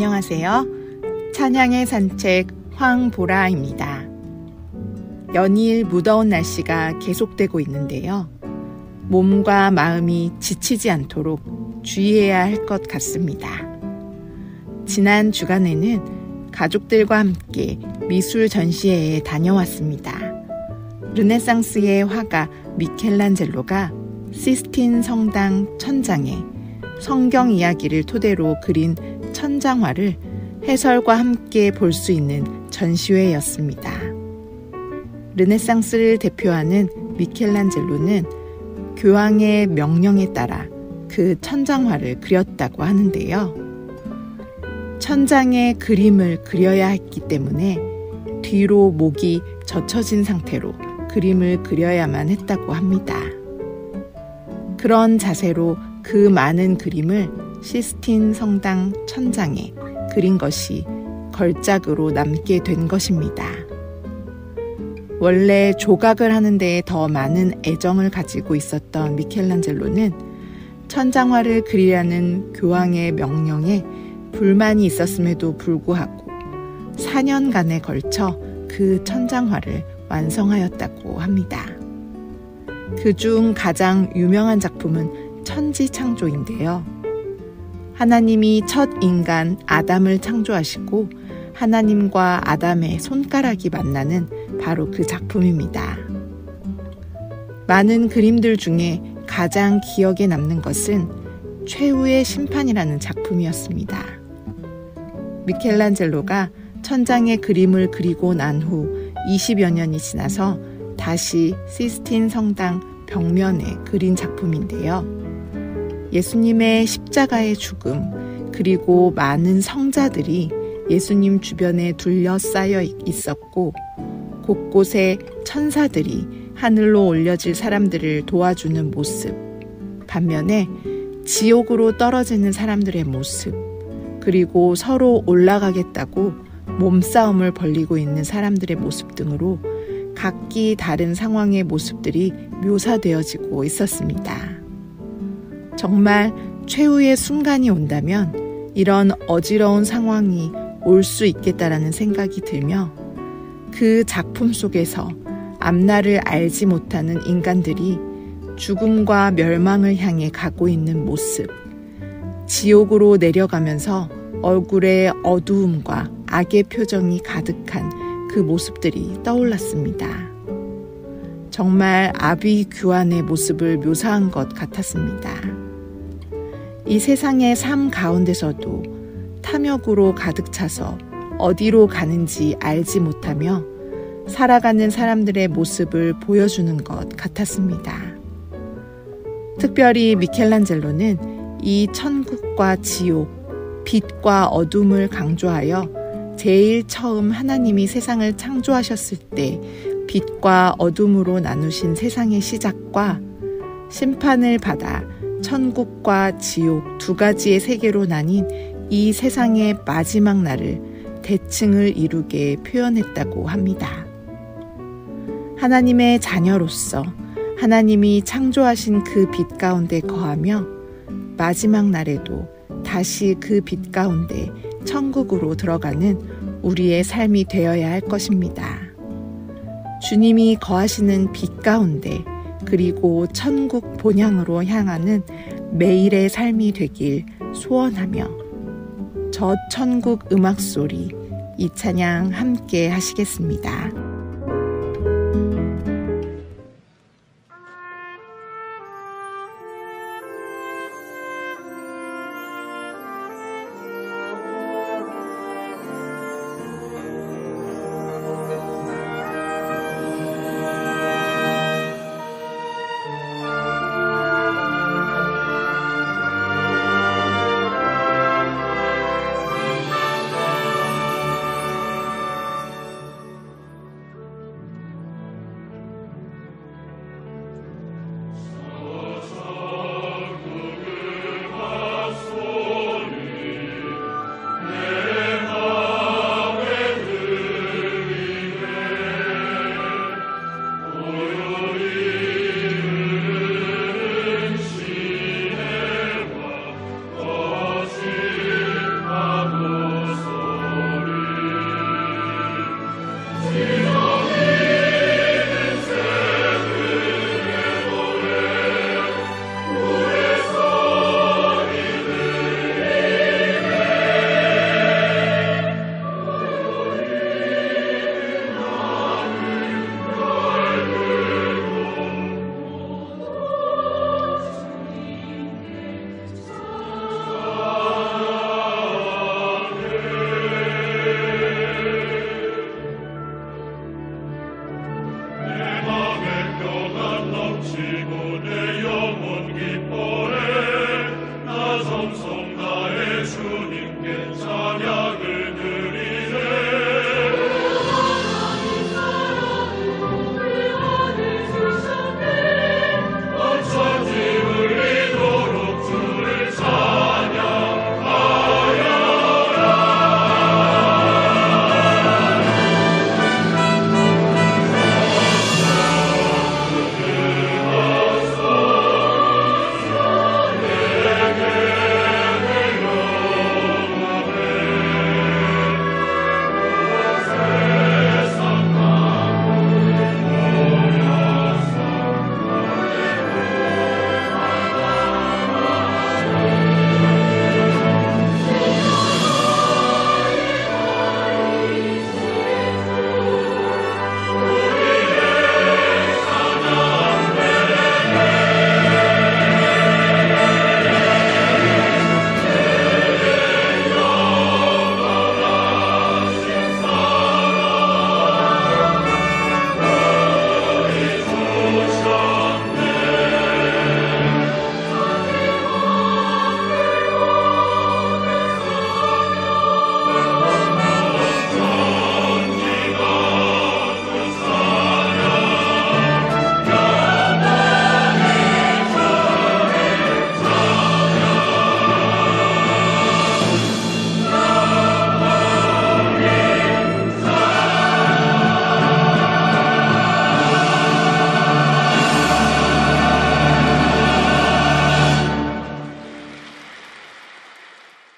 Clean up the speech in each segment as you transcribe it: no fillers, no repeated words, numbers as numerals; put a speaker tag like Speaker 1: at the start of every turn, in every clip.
Speaker 1: 안녕하세요. 찬양의 산책 황보라입니다. 연일 무더운 날씨가 계속되고 있는데요. 몸과 마음이 지치지 않도록 주의해야 할 것 같습니다. 지난 주간에는 가족들과 함께 미술 전시회에 다녀왔습니다. 르네상스의 화가 미켈란젤로가 시스틴 성당 천장에 성경 이야기를 토대로 그린 천장화를 해설과 함께 볼 수 있는 전시회였습니다. 르네상스를 대표하는 미켈란젤로는 교황의 명령에 따라 그 천장화를 그렸다고 하는데요. 천장에 그림을 그려야 했기 때문에 뒤로 목이 젖혀진 상태로 그림을 그려야만 했다고 합니다. 그런 자세로 그 많은 그림을 시스틴 성당 천장에 그린 것이 걸작으로 남게 된 것입니다. 원래 조각을 하는 데에 더 많은 애정을 가지고 있었던 미켈란젤로는 천장화를 그리라는 교황의 명령에 불만이 있었음에도 불구하고 4년간에 걸쳐 그 천장화를 완성하였다고 합니다. 그중 가장 유명한 작품은 천지창조인데요. 하나님이 첫 인간 아담을 창조하시고 하나님과 아담의 손가락이 만나는 바로 그 작품입니다. 많은 그림들 중에 가장 기억에 남는 것은 최후의 심판이라는 작품이었습니다. 미켈란젤로가 천장에 그림을 그리고 난 후 20여 년이 지나서 다시 시스틴 성당 벽면에 그린 작품인데요. 예수님의 십자가의 죽음, 그리고 많은 성자들이 예수님 주변에 둘러싸여 있었고 곳곳에 천사들이 하늘로 올려질 사람들을 도와주는 모습, 반면에 지옥으로 떨어지는 사람들의 모습, 그리고 서로 올라가겠다고 몸싸움을 벌이고 있는 사람들의 모습 등으로 각기 다른 상황의 모습들이 묘사되어지고 있었습니다. 정말 최후의 순간이 온다면 이런 어지러운 상황이 올 수 있겠다라는 생각이 들며 그 작품 속에서 앞날을 알지 못하는 인간들이 죽음과 멸망을 향해 가고 있는 모습, 지옥으로 내려가면서 얼굴에 어두움과 악의 표정이 가득한 그 모습들이 떠올랐습니다. 정말 아비규환의 모습을 묘사한 것 같았습니다. 이 세상의 삶 가운데서도 탐욕으로 가득 차서 어디로 가는지 알지 못하며 살아가는 사람들의 모습을 보여주는 것 같았습니다. 특별히 미켈란젤로는 이 천국과 지옥, 빛과 어둠을 강조하여 제일 처음 하나님이 세상을 창조하셨을 때 빛과 어둠으로 나누신 세상의 시작과 심판을 받아 천국과 지옥 두 가지의 세계로 나뉜 이 세상의 마지막 날을 대칭을 이루게 표현했다고 합니다. 하나님의 자녀로서 하나님이 창조하신 그 빛 가운데 거하며 마지막 날에도 다시 그 빛 가운데 천국으로 들어가는 우리의 삶이 되어야 할 것입니다. 주님이 거하시는 빛 가운데 그리고 천국 본향으로 향하는 매일의 삶이 되길 소원하며 저 천국 음악 소리 이 찬양 함께 하시겠습니다.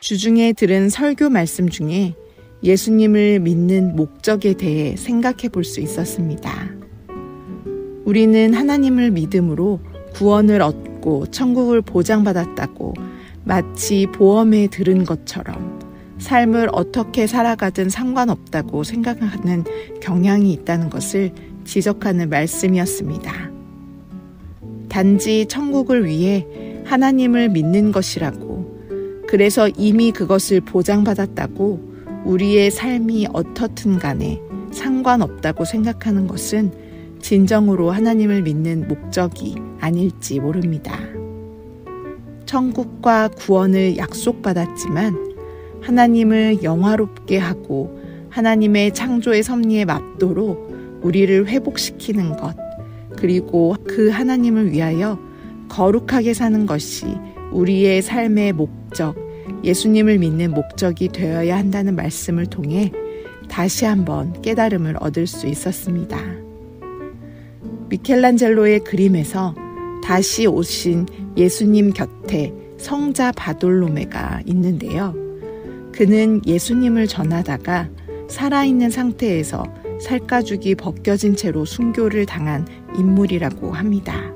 Speaker 1: 주중에 들은 설교 말씀 중에 예수님을 믿는 목적에 대해 생각해 볼 수 있었습니다. 우리는 하나님을 믿음으로 구원을 얻고 천국을 보장받았다고 마치 보험에 들은 것처럼 삶을 어떻게 살아가든 상관없다고 생각하는 경향이 있다는 것을 지적하는 말씀이었습니다. 단지 천국을 위해 하나님을 믿는 것이라고, 그래서 이미 그것을 보장받았다고 우리의 삶이 어떻든 간에 상관없다고 생각하는 것은 진정으로 하나님을 믿는 목적이 아닐지 모릅니다. 천국과 구원을 약속받았지만 하나님을 영화롭게 하고 하나님의 창조의 섭리에 맞도록 우리를 회복시키는 것, 그리고 그 하나님을 위하여 거룩하게 사는 것이 우리의 삶의 목적, 예수님을 믿는 목적이 되어야 한다는 말씀을 통해 다시 한번 깨달음을 얻을 수 있었습니다. 미켈란젤로의 그림에서 다시 오신 예수님 곁에 성자 바돌로메가 있는데요. 그는 예수님을 전하다가 살아있는 상태에서 살가죽이 벗겨진 채로 순교를 당한 인물이라고 합니다.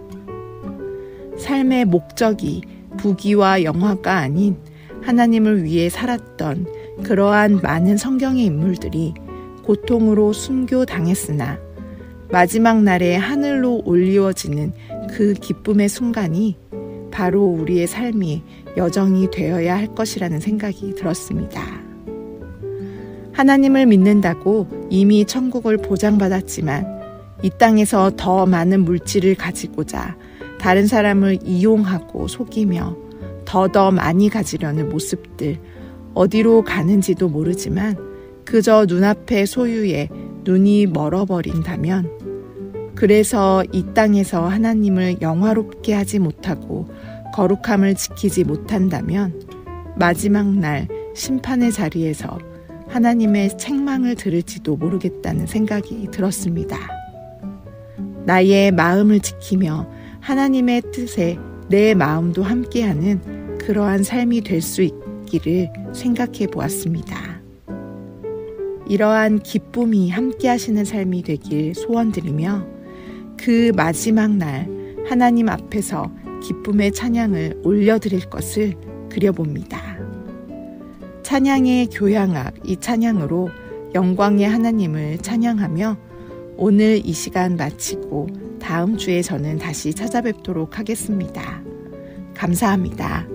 Speaker 1: 삶의 목적이 부귀와 영화가 아닌 하나님을 위해 살았던 그러한 많은 성경의 인물들이 고통으로 순교당했으나 마지막 날에 하늘로 올리워지는 그 기쁨의 순간이 바로 우리의 삶이 여정이 되어야 할 것이라는 생각이 들었습니다. 하나님을 믿는다고 이미 천국을 보장받았지만 이 땅에서 더 많은 물질을 가지고자 다른 사람을 이용하고 속이며 더 많이 가지려는 모습들, 어디로 가는지도 모르지만 그저 눈앞의 소유에 눈이 멀어버린다면, 그래서 이 땅에서 하나님을 영화롭게 하지 못하고 거룩함을 지키지 못한다면 마지막 날 심판의 자리에서 하나님의 책망을 들을지도 모르겠다는 생각이 들었습니다. 나의 마음을 지키며 하나님의 뜻에 내 마음도 함께하는 그러한 삶이 될 수 있기를 생각해 보았습니다. 이러한 기쁨이 함께하시는 삶이 되길 소원드리며 그 마지막 날 하나님 앞에서 기쁨의 찬양을 올려드릴 것을 그려봅니다. 찬양의 교향악, 이 찬양으로 영광의 하나님을 찬양하며 오늘 이 시간 마치고 다음 주에 저는 다시 찾아뵙도록 하겠습니다. 감사합니다.